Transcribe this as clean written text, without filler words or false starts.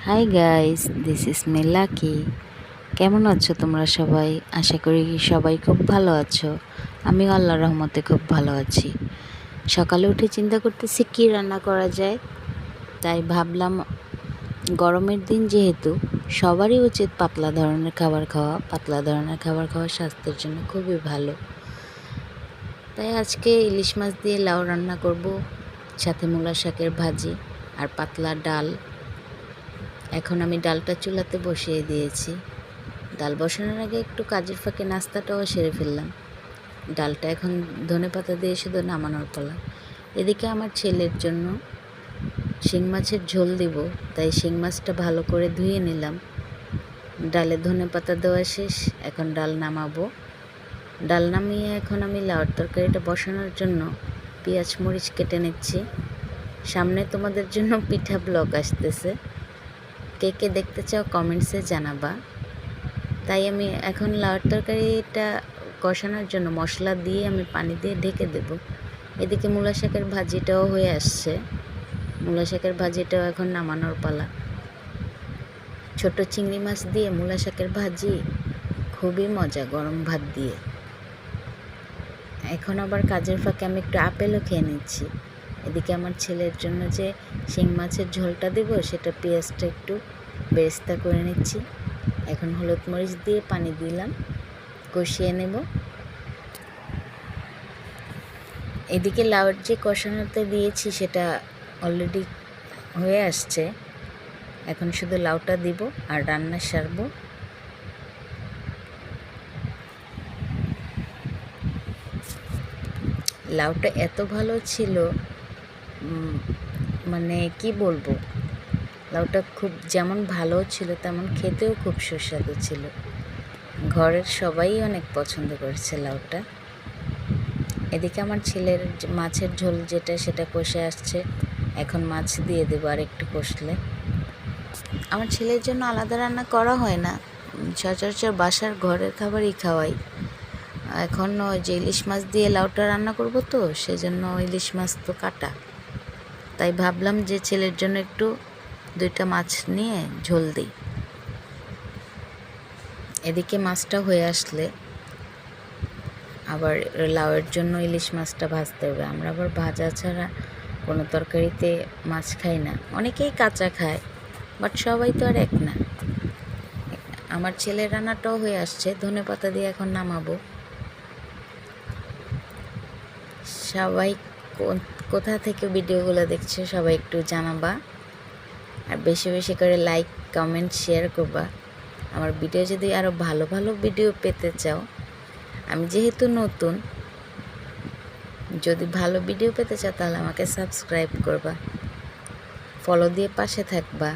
Hi guys, this is me lucky. কেমন আছো তোমরা সবাই? আশা করি সবাই খুব ভালো আছো। আমি আল্লাহর রহমতে খুব ভালো আছি। সকালে উঠে চিন্তা করতেছি কী রান্না করা যায়, তাই ভাবলাম গরমের দিন যেহেতু সবারই উচিত পাতলা ধরনের খাবার খাওয়া। পাতলা ধরনের খাবার খাওয়া স্বাস্থ্যের জন্য খুবই ভালো। তাই আজকে ইলিশ মাছ দিয়ে লাউ রান্না করব, সাথে মূলা শাকের ভাজি আর পাতলা ডাল। এখন আমি ডালটা চুলাতে বসিয়ে দিয়েছি। ডাল বসানোর আগে একটু কাজের ফাঁকে নাস্তাটাও সেরে ফেললাম। ডালটা এখন ধনেপাতা দিয়ে শুধু নামানোর পালা। এদিকে আমার ছেলের জন্য শিং মাছের ঝোল দিব, তাই শিং মাছটা ভালো করে ধুয়ে নিলাম। ডালে ধনেপাতা দেওয়া শেষ, এখন ডাল নামাবো। ডাল নামিয়ে এখন আমি লাউর তরকারিটা বসানোর জন্য পেঁয়াজ মরিচ কেটে নিচ্ছি। সামনে তোমাদের জন্য পিঠা ব্লগ আসতেছে, কে কে দেখতে চাও কমেন্টসে জানাবা। তাই আমি এখন লাউর তরকারিটা কষানোর জন্য মশলা দিয়ে আমি পানি দিয়ে ঢেকে দেব। এদিকে মূলা শাকের ভাজিটাও হয়ে আসছে। মূলা শাকের ভাজিটাও এখন নামানোর পালা। ছোট চিংড়ি মাছ দিয়ে মূলা শাকের ভাজি খুবই মজা গরম ভাত দিয়ে। এখন আবার কাজের ফাঁকে আমি একটু আপেলও খেয়ে নিচ্ছি। এদিকে আমার ছেলের জন্য যে শিং মাছের ঝোলটা দেবো, সেটা পেঁয়াজটা একটু বেরেস্তা করে নিচ্ছি। এখন হলুদ মরিচ দিয়ে পানি দিলাম, কষিয়ে নেব। এদিকে লাউয়ের যে কষানোতে দিয়েছি সেটা অলরেডি হয়ে আসছে। এখন শুধু লাউটা দিব আর রান্না সারবো। লাউটা এত ভালো ছিল, মানে কি বলবো, লাউটা খুব যেমন ভালো ছিল তেমন খেতেও খুব সুস্বাদু ছিল। ঘরের সবাই অনেক পছন্দ করেছে লাউটা। এদিকে আমার ছেলের মাছের ঝোল যেটা সেটা কষে আসছে। এখন মাছ দিয়ে দেবো আর একটু কষলে। আমার ছেলের জন্য আলাদা রান্না করা হয় না, সচরাচর বাসার ঘরের খাবারই খাওয়াই। এখন ওই যে ইলিশ মাছ দিয়ে লাউটা রান্না করব, তো সেজন্য ইলিশ মাছ তো কাটা, তাই ভাবলাম যে ছেলের জন্য একটু 2টা মাছ নিয়ে ঝোল দিই। এদিকে মাছটা হয়ে আসলে আবার লাউয়ের জন্য ইলিশ মাছটা ভাজতে হবে। আমরা আবার ভাজা ছাড়া কোনো তরকারিতে মাছ খাই না। অনেকেই কাঁচা খায়, বাট সবাই তো আর এক না। আমার ছেলের রান্নাটাও হয়ে আসছে, ধনেপাতা দিয়ে এখন নামাবো। সবাই কোথা থেকে ভিডিওগুলো দেখছো সবাই একটু জানাবা, আর বেশি বেশি করে লাইক কমেন্ট শেয়ার করবা। আমার ভিডিও যদি আরও ভালো ভালো ভিডিও পেতে চাও, আমি যেহেতু নতুন, যদি ভালো ভিডিও পেতে চাও তাহলে আমাকে সাবস্ক্রাইব করবা, ফলো দিয়ে পাশে থাকবা।